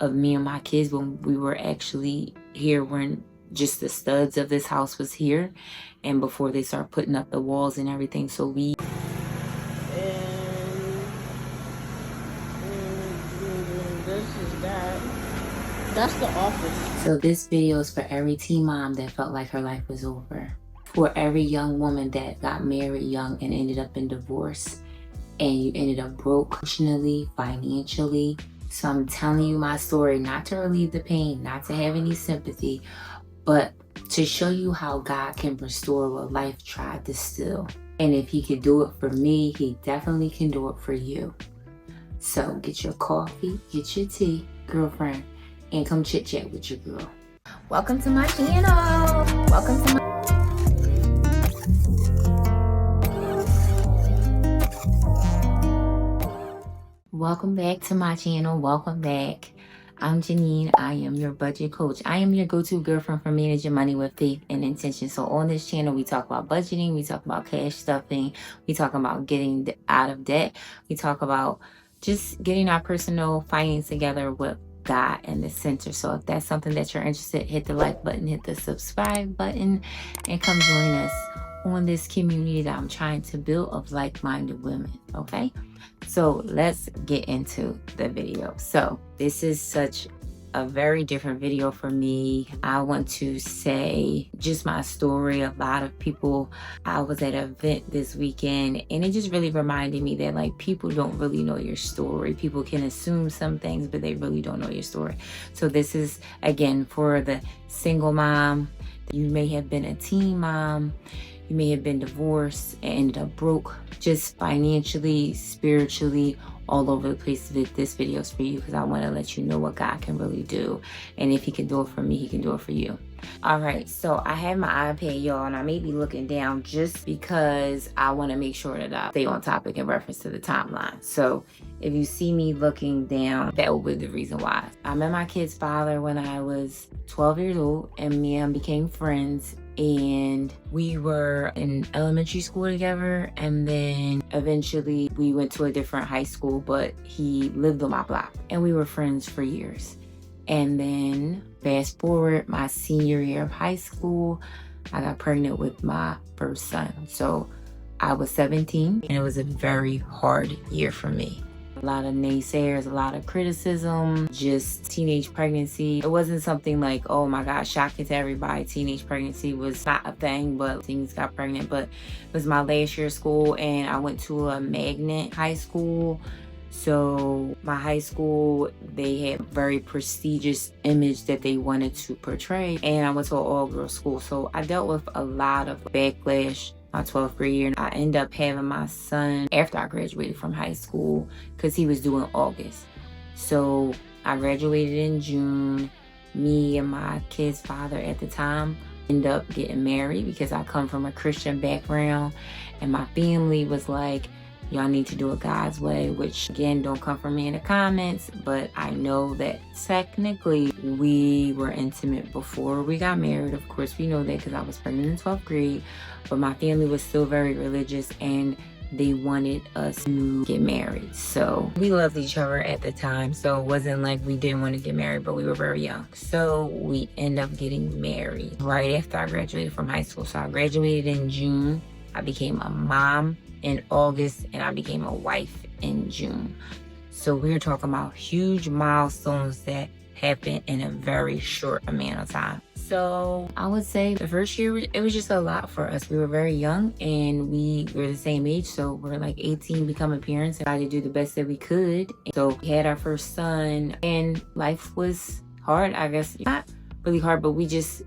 of me and my kids when we were actually here, when just the studs of this house was here, and before they start putting up the walls and everything. So we this is that. That's the office. So this video is for every teen mom that felt like her life was over. For every young woman that got married young and ended up in divorce. And you ended up broke emotionally, financially. So I'm telling you my story, not to relieve the pain, not to have any sympathy, but to show you how God can restore what life tried to steal. And if he could do it for me, he definitely can do it for you. So get your coffee, get your tea, girlfriend, and come chit chat with your girl. Welcome to my channel. Welcome to my Welcome back to my channel. Welcome back. I'm Janine. I am your budget coach. I am your go-to girlfriend for managing money with faith and intention. So on this channel, we talk about budgeting. We talk about cash stuffing. We talk about getting out of debt. We talk about just getting our personal finance together with God in the center. So if that's something that you're interested in, hit the like button, hit the subscribe button, and come join us on this community that I'm trying to build of like-minded women. Okay, so let's get into the video. So this is such a very different video for me. I want to say just my story. A lot of people, I was at an event this weekend and it just really reminded me that like people don't really know your story. People can assume some things, but they really don't know your story. So this is again for the single mom. You may have been a teen mom. You may have been divorced and ended up broke, just financially, spiritually, all over the place. This video is for you because I want to let you know what God can really do. And if he can do it for me, he can do it for you. All right, so I have my iPad, y'all, and I may be looking down just because I want to make sure that I stay on topic in reference to the timeline. So if you see me looking down, that will be the reason why. I met my kid's father when I was 12 years old, and me and him became friends. And we were in elementary school together, and then eventually we went to a different high school, but he lived on my block and we were friends for years. And then fast forward, my senior year of high school, I got pregnant with my first son. So I was 17 and it was a very hard year for me. A lot of naysayers, a lot of criticism, just teenage pregnancy. It wasn't something like, oh my God, shocking to everybody. Teenage pregnancy was not a thing, but things got pregnant. But it was my last year of school and I went to a magnet high school. So my high school, they had a very prestigious image that they wanted to portray. And I went to an all-girls school. So I dealt with a lot of backlash my 12th grade year. I ended up having my son after I graduated from high school because he was due in August. So I graduated in June. Me and my kid's father at the time ended up getting married because I come from a Christian background and my family was like, y'all need to do it God's way, which again, don't come from me in the comments, but I know that technically we were intimate before we got married. Of course, we know that because I was pregnant in 12th grade, but my family was still very religious and they wanted us to get married. So we loved each other at the time. So it wasn't like we didn't want to get married, but we were very young. So we ended up getting married right after I graduated from high school. So I graduated in June. I became a mom in August and I became a wife in June. So we're talking about huge milestones that happened in a very short amount of time. So I would say the first year, it was just a lot for us. We were very young and we were the same age. So we're like 18 becoming parents and tried to do the best that we could. So we had our first son and life was hard, I guess. Not really hard, but we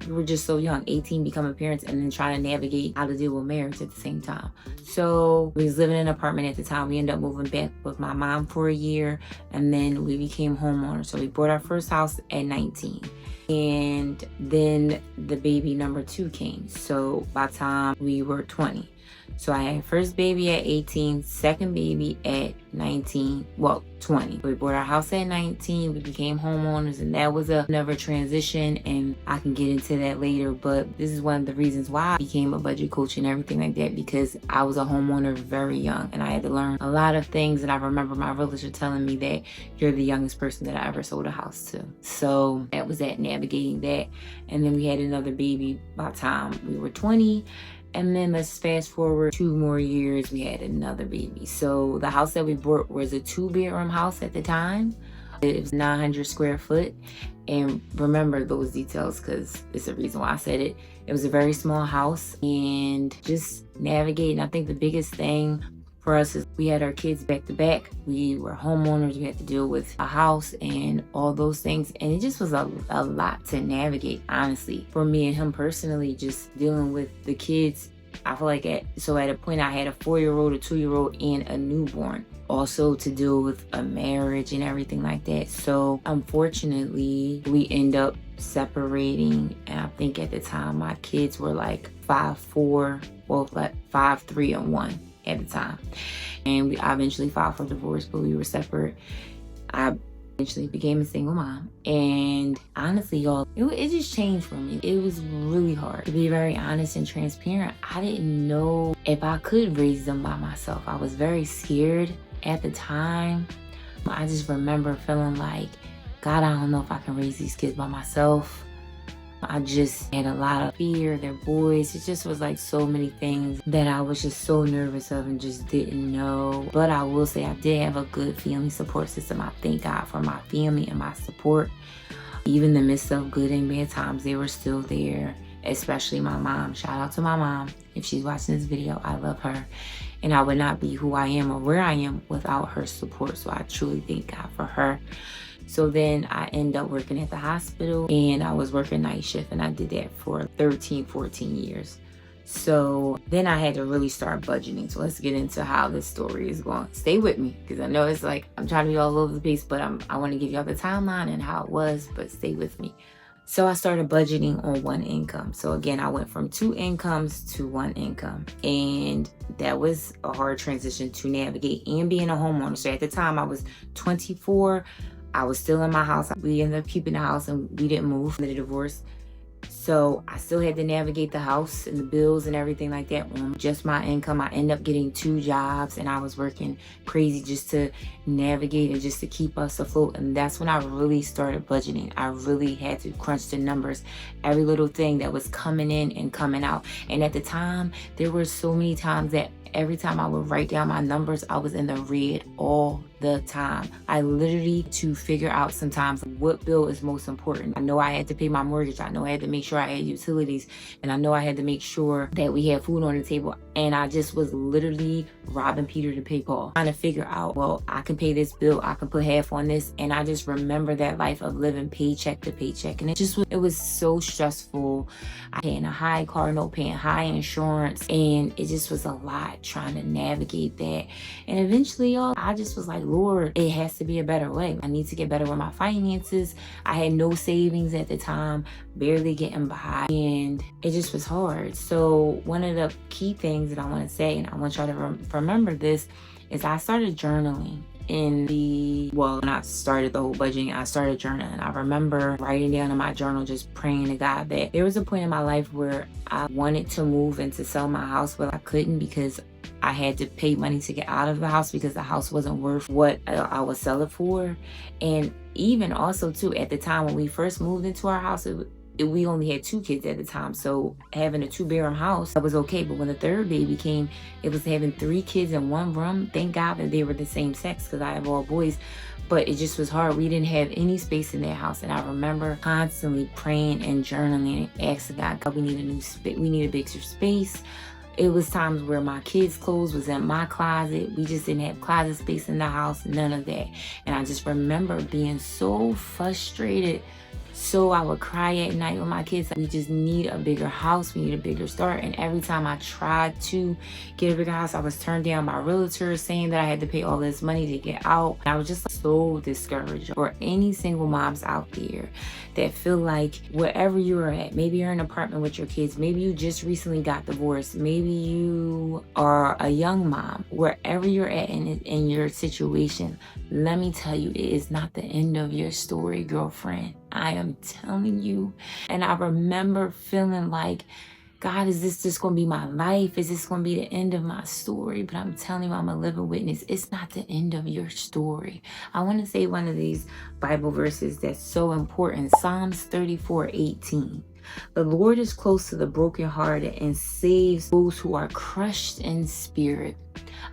were just so young, 18 becoming parents and then trying to navigate how to deal with marriage at the same time. So we was living in an apartment at the time. We ended up moving back with my mom for a year and then we became homeowners. So we bought our first house at 19. And then the baby number 2 came. So by the time we were 20. So I had first baby at 18, second baby at 19, well, 20. We bought our house at 19, we became homeowners, and that was another transition, and I can get into that later, but this is one of the reasons why I became a budget coach and everything like that, because I was a homeowner very young, and I had to learn a lot of things, and I remember my realtor telling me that you're the youngest person that I ever sold a house to. So that was that, navigating that, and then we had another baby by the time we were 20. And then let's fast forward 2 more years, we had another baby. So the house that we bought was a 2-bedroom house at the time. It was 900 square foot. And remember those details because it's the reason why I said it. It was a very small house, and just navigating. I think the biggest thing for us is we had our kids back to back. We were homeowners. We had to deal with a house and all those things. And it just was a lot to navigate, honestly. For me and him personally, just dealing with the kids. I feel like at a point I had a 4-year-old, a 2-year-old, and a newborn. Also to deal with a marriage and everything like that. So unfortunately, we end up separating. And I think at the time my kids were like 5'4", well, like 5'3" and 1. At the time, and I eventually filed for divorce, but we were separate. I eventually became a single mom, and honestly, y'all, it just changed for me. It was really hard, to be very honest and transparent. I didn't know if I could raise them by myself. I was very scared at the time. I just remember feeling like, God, I don't know if I can raise these kids by myself. I just had a lot of fear. They're boys. It just was like so many things that I was just so nervous of and just didn't know. But I will say I did have a good family support system. I thank God for my family and my support. Even in the midst of good and bad times, they were still there, especially my mom. Shout out to my mom. If she's watching this video, I love her. And I would not be who I am or where I am without her support. So I truly thank God for her. So then I ended up working at the hospital, and I was working night shift, and I did that for 13, 14 years. So then I had to really start budgeting. So let's get into how this story is going. Stay with me, because I know it's like I'm trying to be all over the place, but I want to give y'all the timeline and how it was, but stay with me. So I started budgeting on 1 income. So again, I went from 2 incomes to 1 income. And that was a hard transition to navigate, and being a homeowner. So at the time I was 24. I was still in my house. We ended up keeping the house, and we didn't move from the divorce. So I still had to navigate the house and the bills and everything like that on just my income. I ended up getting 2 jobs, and I was working crazy just to navigate and just to keep us afloat. And that's when I really started budgeting. I really had to crunch the numbers, every little thing that was coming in and coming out. And at the time, there were so many times that every time I would write down my numbers, I was in the red all the time. I literally to figure out sometimes what bill is most important. I know I had to pay my mortgage. I know I had to make sure I had utilities, and I know I had to make sure that we had food on the table. And I just was literally robbing Peter to pay Paul, trying to figure out, well, I can pay this bill, I can put half on this. And I just remember that life of living paycheck to paycheck, and it was so stressful. I paying a high car note, paying high insurance, and it just was a lot trying to navigate that. And eventually, y'all, I just was like, Lord, it has to be a better way. I need to get better with my finances. I had no savings at the time, barely getting by, and it just was hard. So one of the key things that I want to say, and I want y'all to remember this, is I started journaling. When I started the whole budgeting, I started journaling. I remember writing down in my journal, just praying to God that there was a point in my life where I wanted to move and to sell my house, but I couldn't because I had to pay money to get out of the house because the house wasn't worth what I would sell it for. And even also too, at the time when we first moved into our house, we only had 2 kids at the time. So having a 2-bedroom house, that was okay. But when the 3rd baby came, it was having 3 kids in 1 room. Thank God that they were the same sex, because I have all boys. But it just was hard. We didn't have any space in that house. And I remember constantly praying and journaling and asking God, we need a new space. We need a bigger space. It was times where my kids' clothes was in my closet. We just didn't have closet space in the house, none of that. And I just remember being so frustrated So I would cry at night with my kids. We just need a bigger house. We need a bigger start. And every time I tried to get a bigger house, I was turned down by realtors saying that I had to pay all this money to get out. I was just so discouraged. For any single moms out there that feel like wherever you're at, maybe you're in an apartment with your kids, maybe you just recently got divorced, maybe you are a young mom, wherever you're at in your situation, let me tell you, it is not the end of your story, girlfriend. I am telling you. And I remember feeling like, God, is this just going to be my life? Is this going to be the end of my story? But I'm telling you, I'm a living witness. It's not the end of your story. I want to say one of these Bible verses that's so important. Psalms 34:18. The Lord is close to the brokenhearted and saves those who are crushed in spirit.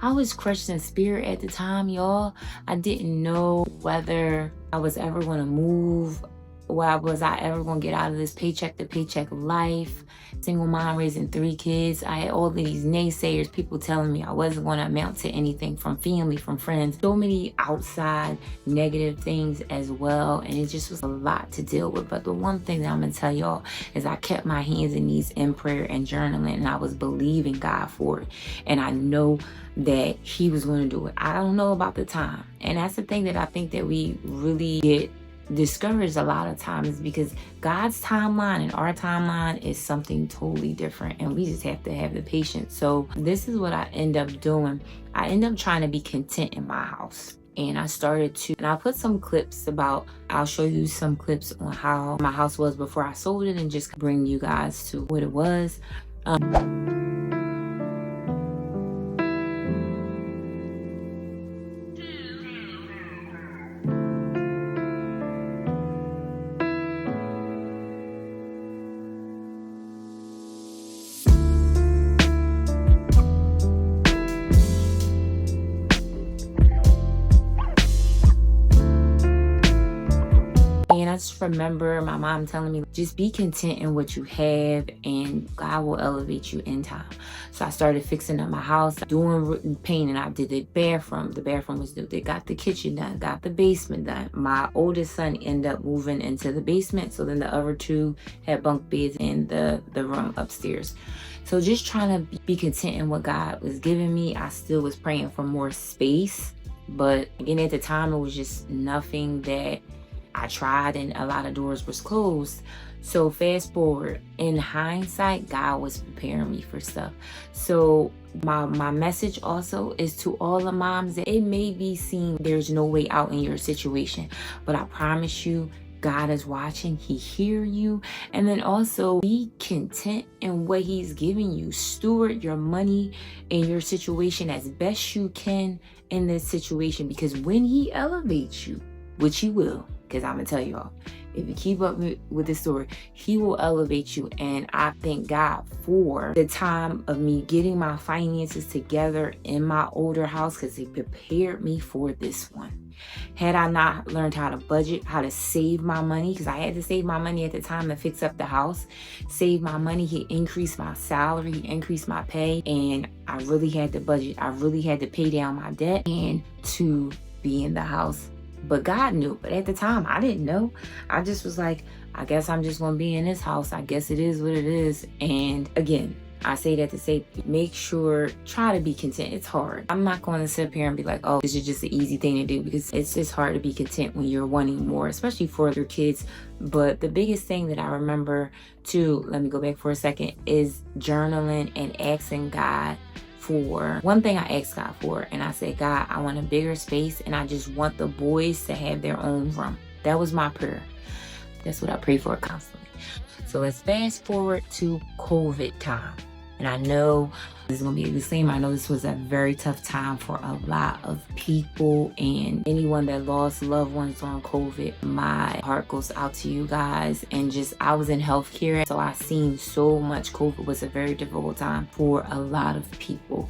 I was crushed in spirit at the time, y'all. I didn't know whether I was ever going to move. Why was I ever going to get out of this paycheck to paycheck life? Single mom raising 3 kids. I had all of these naysayers, people telling me I wasn't going to amount to anything, from family, from friends. So many outside negative things as well. And it just was a lot to deal with. But the one thing that I'm going to tell y'all is I kept my hands and knees in prayer and journaling. And I was believing God for it. And I know that He was going to do it. I don't know about the time. And that's the thing that I think that we really get discouraged a lot of times, because God's timeline and our timeline is something totally different, and we just have to have the patience. So this is what I end up doing. I end up trying to be content in my house. And I started to, and I put some clips about, I'll show you some clips on how my house was before I sold it, and just bring you guys to what it was. And I just remember my mom telling me, just be content in what you have and God will elevate you in time. So I started fixing up my house, doing painting. I did the bathroom. The bathroom was due. They got the kitchen done, got the basement done. My oldest son ended up moving into the basement. So then the other 2 had bunk beds in the room upstairs. So just trying to be content in what God was giving me. I still was praying for more space. But again, at the time, it was just nothing that I tried, and a lot of doors was closed. So fast forward, in hindsight, God was preparing me for stuff. So my message also is to all the moms that it may be seen there's no way out in your situation, but I promise you, God is watching. He hear you. And then also be content in what He's giving you. Steward your money and your situation as best you can in this situation, because when He elevates you, which He will, because I'm going to tell y'all, if you keep up with this story, He will elevate you. And I thank God for the time of me getting my finances together in my older house, because He prepared me for this one. Had I not learned how to budget, how to save my money, because I had to save my money at the time to fix up the house, save my money, He increased my salary, He increased my pay, and I really had to budget. I really had to pay down my debt and to be in the house. But God knew. But at the time, I didn't know. I just was like, I guess I'm just going to be in this house. I guess it is what it is. And again, I say that to say, make sure, try to be content. It's hard. I'm not going to sit up here and be like, oh, this is just an easy thing to do, because it's just hard to be content when you're wanting more, especially for your kids. But the biggest thing that I remember too, let me go back for a second, is journaling and asking God for one thing. I asked God for, and I said, God, I want a bigger space, and I just want the boys to have their own room. That was my prayer. That's what I pray for constantly. So let's fast forward to COVID time. And I know this is going to be a disclaimer. I know this was a very tough time for a lot of people, and anyone that lost loved ones on COVID. My heart goes out to you guys. And just, I was in healthcare, so I seen so much. COVID was a very difficult time for a lot of people.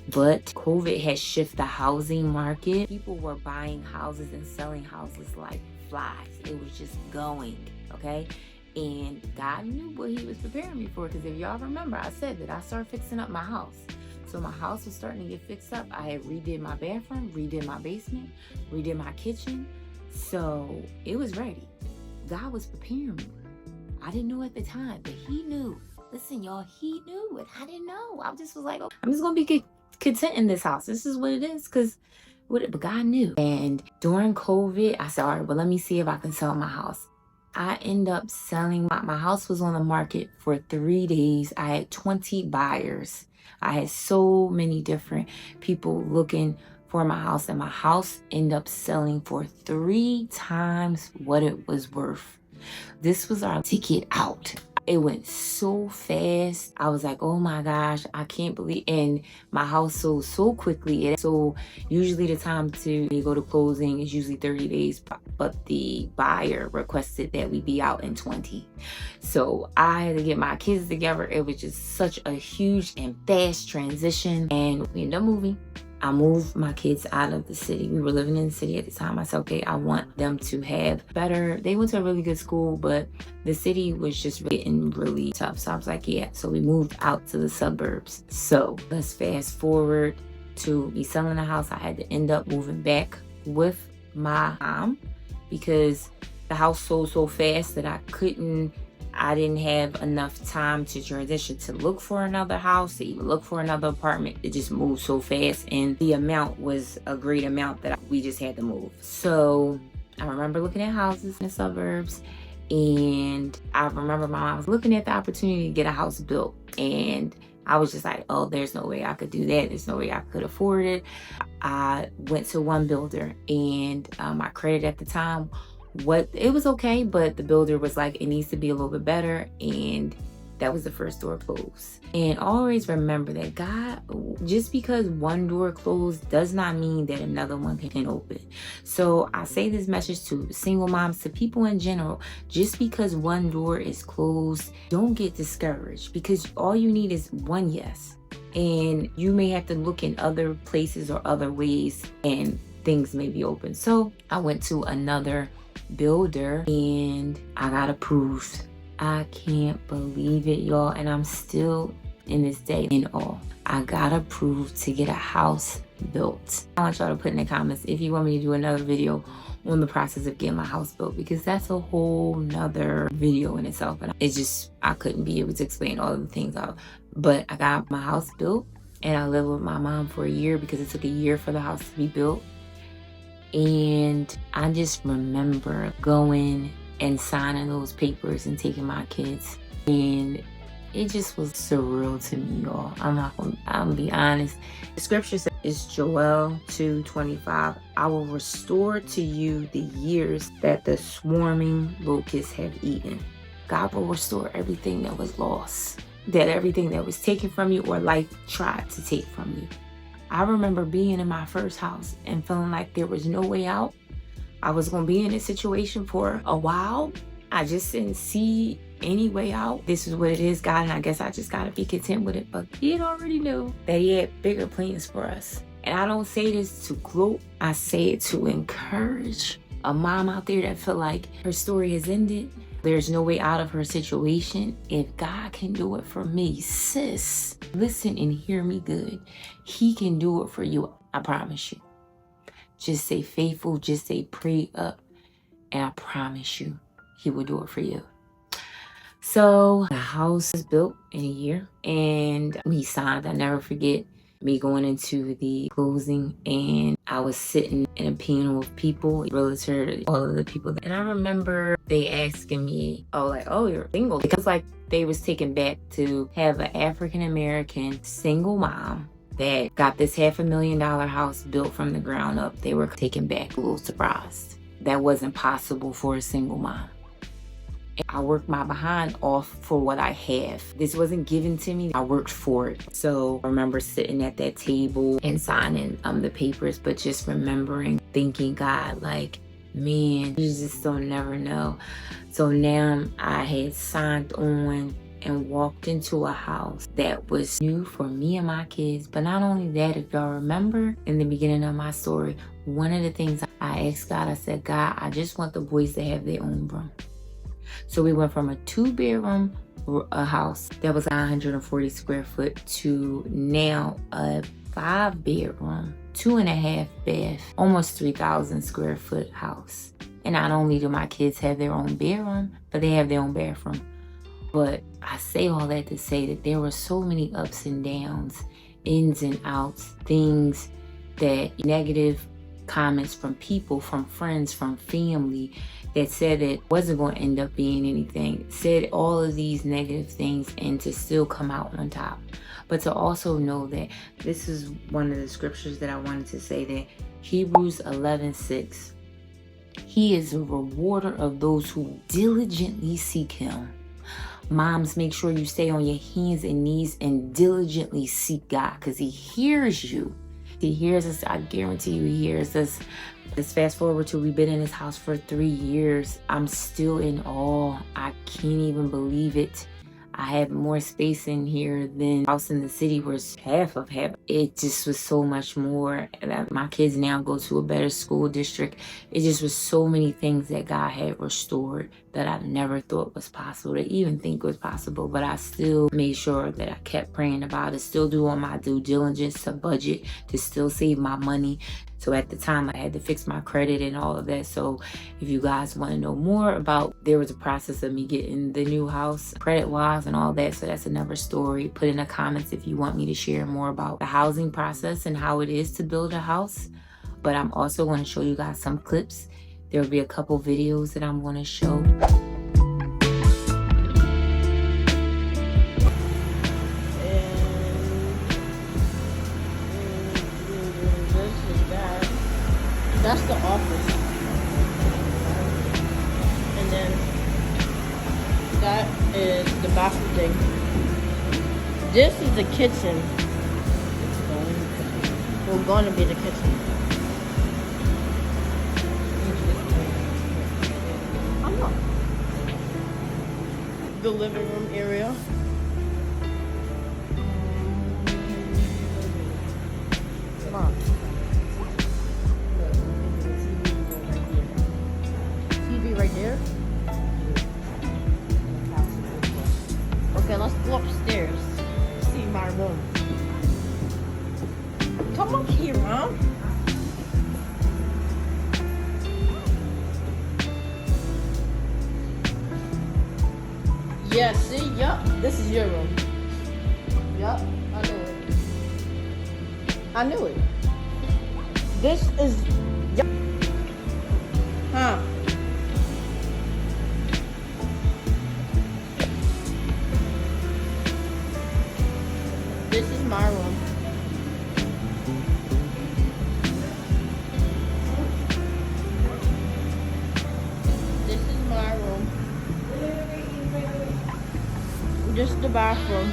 But COVID has shifted the housing market. People were buying houses and selling houses like flies. It was just going, okay? And God knew what He was preparing me for, because if y'all remember, I said that I started fixing up my house. So my house was starting to get fixed up. I had redid my bathroom, redid my basement, redid my kitchen. So it was ready. God was preparing me. I didn't know at the time, but he knew. Listen, y'all, he knew it. I didn't know. I just was like, oh, I'm just gonna be content in this house. This is what it is, because but God knew. And during COVID, I said, all right, well, let me see if I can sell my house. I end up selling. My house was on the market for 3 days. I had 20 buyers. I had so many different people looking for my house, and my house ended up selling for 3 times what it was worth. This was our ticket out. It went so fast. I was like, oh my gosh, I can't believe. And my house sold so quickly. So usually the time to go to closing is usually 30 days, but the buyer requested that we be out in 20. So I had to get my kids together. It was just such a huge and fast transition, and we ended up moving. I moved my kids out of the city. We were living in the city at the time. I said, okay, I want them to have better. They went to a really good school, but the city was just getting really tough. So I was like, yeah. So we moved out to the suburbs. So let's fast forward to me selling the house. I had to end up moving back with my mom because the house sold so fast that I didn't have enough time to transition to look for another house, to even look for another apartment. It just moved so fast, and the amount was a great amount that we just had to move. So I remember looking at houses in the suburbs, and I remember my mom was looking at the opportunity to get a house built, and I was just like, oh, there's no way I could do that. There's no way I could afford it. I went to one builder, and my credit at the time, it was okay, but the builder was like, it needs to be a little bit better, and that was the first door closed. And always remember that God, just because one door closed does not mean that another one can open. So I say this message to single moms, to people in general. Just because one door is closed, don't get discouraged, because all you need is one yes, and you may have to look in other places or other ways, and things may be open. So I went to another builder and I got approved. I can't believe it, y'all, and I'm still in this day in awe. I got approved to get a house built. I want y'all to put in the comments if you want me to do another video on the process of getting my house built, because that's a whole nother video in itself, and I couldn't be able to explain all of the things out. But I got my house built, and I lived with my mom for a year because it took a year for the house to be built. And I just remember going and signing those papers and taking my kids, and it just was surreal to me, y'all. I'm gonna be honest. The scripture says, it's Joel 2:25. I will restore to you the years that the swarming locusts have eaten. God will restore everything that was lost, that everything that was taken from you or life tried to take from you. I remember being in my first house and feeling like there was no way out. I was going to be in this situation for a while. I just didn't see any way out. This is what it is, God, and I guess I just got to be content with it. But he had already knew that he had bigger plans for us. And I don't say this to gloat. I say it to encourage a mom out there that feel like her story has ended. There's no way out of her situation. If God can do it for me, sis, listen and hear me good. He can do it for you. I promise you. Just stay faithful. Just stay prayed up. And I promise you, he will do it for you. So the house is built in a year, and we signed. I never forget me going into the closing, and I was sitting in a panel of people, realtor, all of the people. And I remember they asking me, oh, you're single? Because they was taken back to have an African-American single mom that got this $500,000 house built from the ground up. They were taken back, a little surprised. That wasn't possible for a single mom. I worked my behind off for what I have. This wasn't given to me. I worked for it. So I remember sitting at that table and signing the papers, but just remembering, thinking, God, man, you just don't never know. So now I had signed on and walked into a house that was new for me and my kids. But not only that, if y'all remember in the beginning of my story, one of the things I asked God, I said, God, I just want the boys to have their own room. So we went from a 2-bedroom house that was 940 square foot to now a 5-bedroom, 2.5 bath, almost 3,000 square foot house. And not only do my kids have their own bedroom, but they have their own bathroom. But I say all that to say that there were so many ups and downs, ins and outs, things that negative comments from people, from friends, from family that said it wasn't going to end up being anything, said all of these negative things and to still come out on top. But to also know that this is one of the scriptures that I wanted to say, that Hebrews 11:6, he is a rewarder of those who diligently seek him. Moms, make sure you stay on your hands and knees and diligently seek God, because he hears you. He hears us. I guarantee you he hears us. Let's fast forward to we've been in this house for 3 years. I'm still in awe. I can't even believe it. I have more space in here than house in the city was half of half. It just was so much more. My kids now go to a better school district. It just was so many things that God had restored that I never thought was possible, to even think was possible. But I still made sure that I kept praying about it, still doing my due diligence to budget, to still save my money. So at the time I had to fix my credit and all of that. So if you guys want to know more about, there was a process of me getting the new house credit wise and all that. So that's another story. Put in the comments if you want me to share more about the housing process and how it is to build a house. But I'm also going to show you guys some clips. There will be a couple videos that I'm going to show. That's the office. And then that is the bathroom thing. This is the kitchen. We're going to be the kitchen. I know. The living room area. Come on. Right there. Okay, let's go upstairs. See my room. Come up here, Mom. Yeah, see? Yup. This is your room. Yup. I knew it. I knew it. This is... Yup. Huh. This is my room. This is my room. This is the bathroom.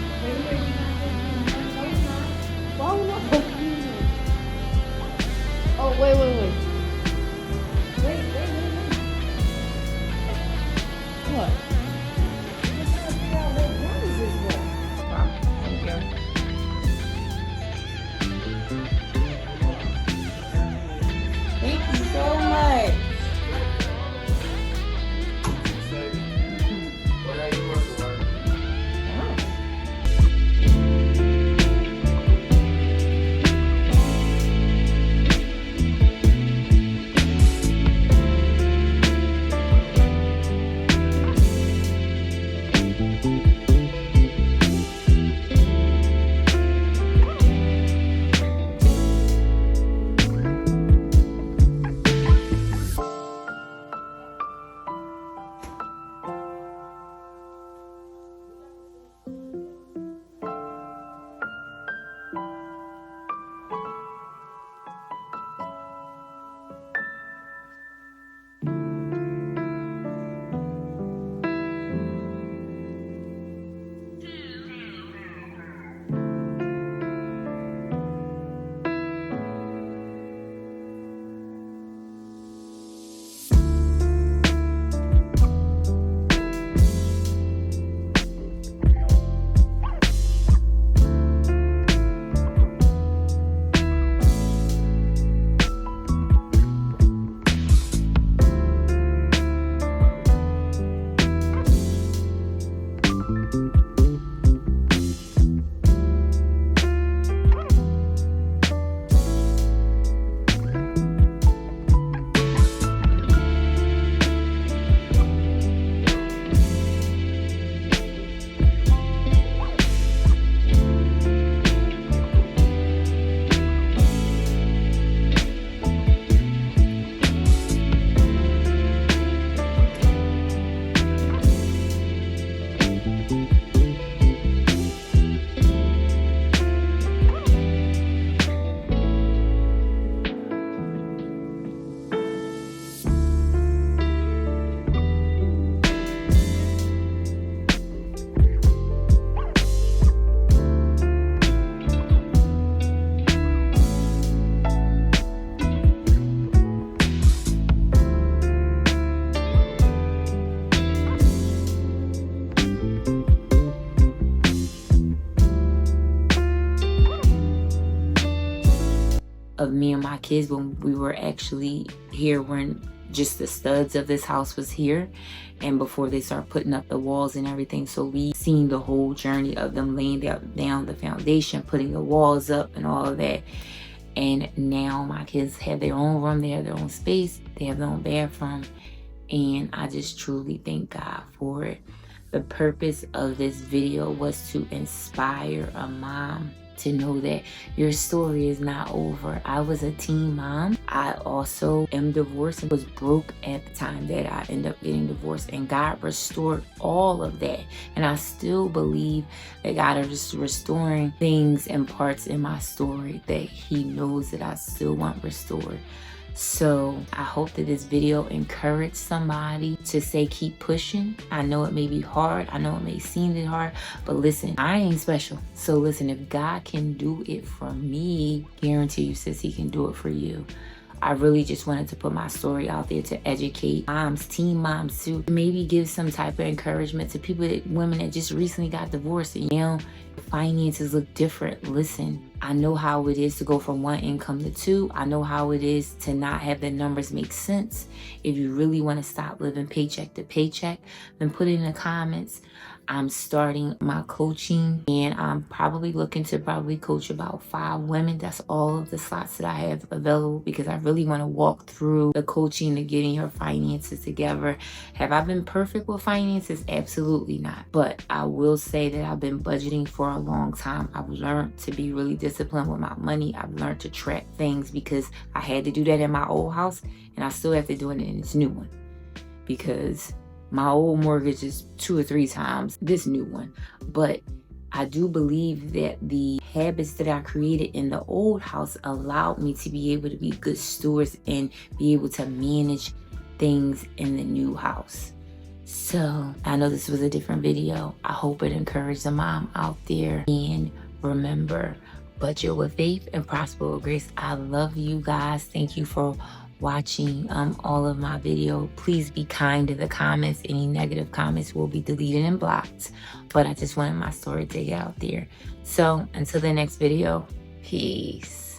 Why would not put Oh, wait. What? Thank you so much. me and my kids, when we were actually here, when just the studs of this house was here, and before they start putting up the walls and everything. So we seen the whole journey of them laying down the foundation, putting the walls up and all of that. And now my kids have their own room, they have their own space, they have their own bathroom. And I just truly thank God for it. The purpose of this video was to inspire a mom to know that your story is not over. I was a teen mom. I also am divorced and was broke at the time that I ended up getting divorced, and God restored all of that. And I still believe that God is restoring things and parts in my story that He knows that I still want restored. So I hope that this video encouraged somebody to say keep pushing. I know it may be hard, I know it may seem hard, but listen, I ain't special. So listen, if God can do it for me, guarantee you, sis, He can do it for you. I really just wanted to put my story out there to educate moms, teen moms too. Maybe give some type of encouragement to women that just recently got divorced and now finances look different. Listen, I know how it is to go from one income to two. I know how it is to not have the numbers make sense. If you really want to stop living paycheck to paycheck, then put it in the comments. I'm starting my coaching, and I'm probably looking to coach about 5 women. That's all of the slots that I have available, because I really want to walk through the coaching to getting your finances together. Have I been perfect with finances? Absolutely not. But I will say that I've been budgeting for a long time. I've learned to be really disciplined with my money. I've learned to track things, because I had to do that in my old house, and I still have to do it in this new one, because my old mortgage is 2 or 3 times this new one. But I do believe that the habits that I created in the old house allowed me to be able to be good stewards and be able to manage things in the new house. So I know this was a different video. I hope it encouraged a mom out there. And remember, budget with faith and prosper with grace. I love you guys. Thank you for watching all of my video. Please be kind to the comments. Any negative comments will be deleted and blocked. But I just wanted my story to get out there. So until the next video, peace.